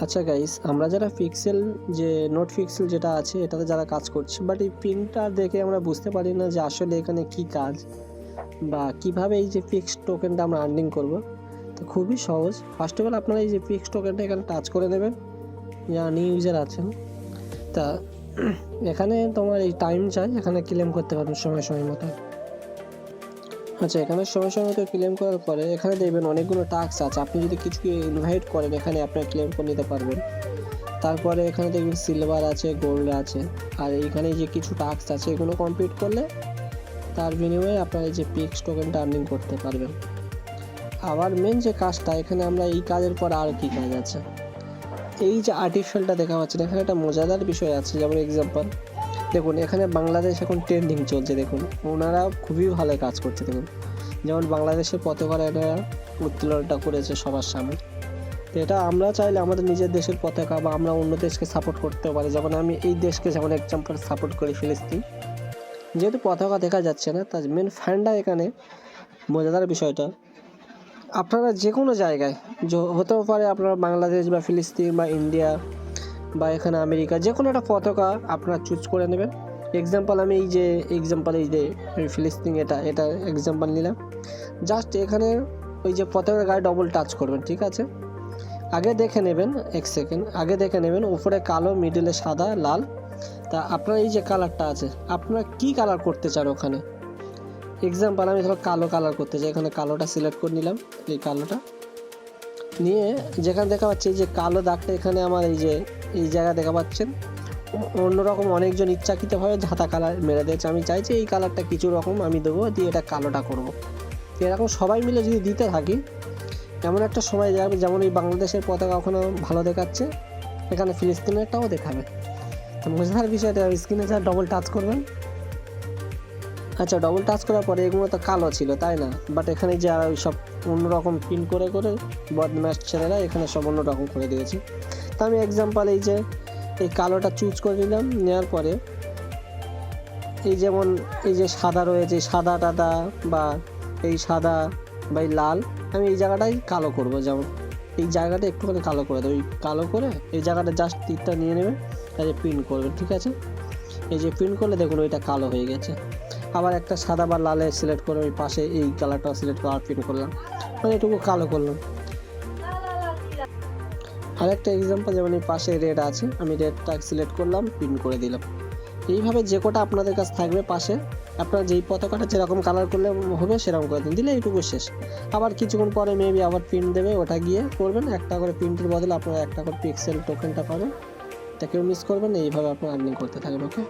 আচ্ছা গাইস, আমরা যারা পিক্সেল নোট পিক্সেল যেটা আছে এটাতে যারা কাজ করছি, বাট এই পিনটা দেখে আমরা বুঝতে পারি না যে আসলে এখানে কি কাজ বা কিভাবে এই যে ফিক্স টোকেনটা আমরা আর্নিং করব। তো খুবই সহজ। ফার্স্ট অফ অল আপনারা এই যে ফিক্স টোকেনটা এখানে টাচ করে নেবেন, যারা নিউ ইউজার আছেন। তা এখানে তোমার এই টাইম চাই, এখানে ক্লেম করতে পারবেন সময় সময় মতো। আচ্ছা, এখানে সময় সময় মতো ক্লেম করার পরে এখানে দেখবেন অনেকগুলো টাস্ক আছে। আপনি যদি কিছুকে ইনভাইট করেন এখানে আপনার ক্লেম করে নিতে পারবেন। তারপরে এখানে দেখবেন সিলভার আছে, গোল্ড আছে, আর এইখানে যে কিছু টাস্ক আছে এগুলো কমপ্লিট করলে তার বিনিময়ে আপনারা এই যে পিক্স টোকেনটা আর্নিং করতে পারবেন। আবার মেন যে কাজটা, এখানে আমরা এই কাজের পর আর কি কাজ আছে, এই যে আর্টিফিশিয়ালটা দেখা পাচ্ছেন এখানে একটা মজাদার বিষয় আছে। যেমন এক্সাম্পল দেখুন, এখানে বাংলাদেশ এখন ট্রেন্ডিং চলছে, দেখুন ওনারা খুবই ভালো কাজ করছে। দেখুন যেমন বাংলাদেশের পতাকাটা এনারা উত্তোলনটা করেছে সবার সামনে। তো এটা আমরা চাইলে আমাদের নিজের দেশের পতাকা বা আমরা অন্য দেশকে সাপোর্ট করতে পারি। যেমন আমি এই দেশকে যেমন এক্সাম্পল সাপোর্ট করি, ফিলিস্তিন। যেহেতু পতাকা দেখা যাচ্ছে না, তার মেন ফ্যানটা এখানে মজাদার বিষয়টা, আপনারা যে কোনো জায়গায় হতেও পারে, আপনারা বাংলাদেশ বা ফিলিস্তিন বা ইন্ডিয়া বা এখানে আমেরিকা, যে কোনো একটা পতাকা আপনারা চুজ করে নেবেন। এক্সাম্পল আমি এই যে ফিলিস্তিন এটা এক্সাম্পল নিলাম। জাস্ট এখানে ওই যে পতাকার গায়ে ডবল টাচ করবেন, ঠিক আছে। আগে দেখে নেবেন, এক সেকেন্ড আগে দেখে নেবেন, উপরে কালো, মিডিলে সাদা, লাল। তা আপনার এই যে কালারটা আছে, আপনারা কি কালার করতে চান ওখানে। এক্সাম্পল আমি ধরো কালো কালার করতে চাই, এখানে কালোটা সিলেক্ট করে নিলাম। এই কালোটা নিয়ে যেখানে দেখা পাচ্ছে এই যে কালো দাগটা, এখানে আমার এই জায়গা দেখা পাচ্ছেন অন্যরকম অনেকজন ইচ্ছাকৃতভাবে ঝাঁতা কালার মেরে দিয়েছে। আমি চাইছি এই কালারটা কিছু রকম আমি দেবো, দিয়ে এটা কালোটা করবো। এরকম সবাই মিলে যদি দিতে থাকি, এমন একটা সময় যাবে যেমন এই বাংলাদেশের পতাকা ওখানে ভালো দেখাচ্ছে, এখানে ফিলিস্তিনেরটাও দেখাবে। তো মজাদার বিষয়টা, স্ক্রিনে যা ডবল টাচ করবেন। আচ্ছা, ডবল টাচ করার পরে এগুলো তো কালো ছিল তাই না, বাট এখানে যে সব অন্যরকম প্রিন্ট করে করে বদমাশ ছেলেরা এখানে সব অন্যরকম করে দিয়েছে। তো আমি এক্সাম্পল এই কালোটা চুজ করে নিলাম। নেওয়ার পরে এই যেমন এই যে সাদা রয়েছে, সাদা টাদা বা এই সাদা বা এই লাল, আমি এই জায়গাটাই কালো করব। যেমন এই জায়গাটা একটুখানি কালো করে দেবো, কালো করে এই জায়গাটা জাস্ট তীরটা নিয়ে নেবেন, এই যে প্রিন্ট করবেন, ঠিক আছে। এই যে প্রিন্ট করলে দেখুন ওইটা কালো হয়ে গেছে। আবার একটা সাদা বা লালে সিলেক্ট করে ওই পাশে এই কালারটা সিলেক্ট করে আর প্রিন্ট করলাম, মানে এটুকু কালো করলাম। আরেকটা এক্সাম্পল, যেমন এই পাশে রেড আছে, আমি রেডটা সিলেক্ট করলাম, প্রিন্ট করে দিলাম। এইভাবে যে কটা আপনাদের কাছে থাকবে পাশে, আপনার যেই পতাকাটা যেরকম কালার করলে হবে সেরকম করে দিলে এইটুকু শেষ। আবার কিছুক্ষণ পরে মেবি আবার প্রিন্ট দেবে, ওটা গিয়ে করবেন। একটা করে প্রিন্টের বদলে আপনারা একটা করে পিক্সেল টোকেনটা পাবেন, এটা কেউ মিস করবেন না। এইভাবে আপনারা আর্নিং করতে থাকবেন। ওকে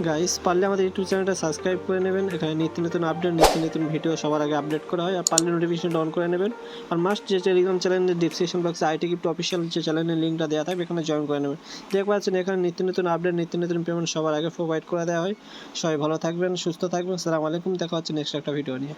গাইস, পারলে আমাদের ইউটিউব চ্যানেলটা সাবস্ক্রাইব করে নেবেন। এখানে নিত্য নতুন আপডেট, নিত্য নতুন ভিডিও সবার আগে আপডেট করা হয়। আর পারলে নোটিফিকেশন অন করে নেবেন। আর মাস্ট যে টেলিগ্রাম চ্যানেলের ডিসক্রিপশন বক্সে আইটি ক্রিপ্টো অফিসিয়াল যে চ্যানেলের লিঙ্কটা দেওয়া থাকবে, এখানে জয়েন করে নেবেন। দেখতে পাচ্ছেন এখানে নিত্য নতুন আপডেট, নিত্য নতুন পেমেন্ট সবার আগে প্রোভাইড করে দেওয়া হয়। সবাই ভালো থাকবেন, সুস্থ থাকবেন। আসসালামু আলাইকুম, দেখা হচ্ছে নেক্সট একটা ভিডিও নিয়ে।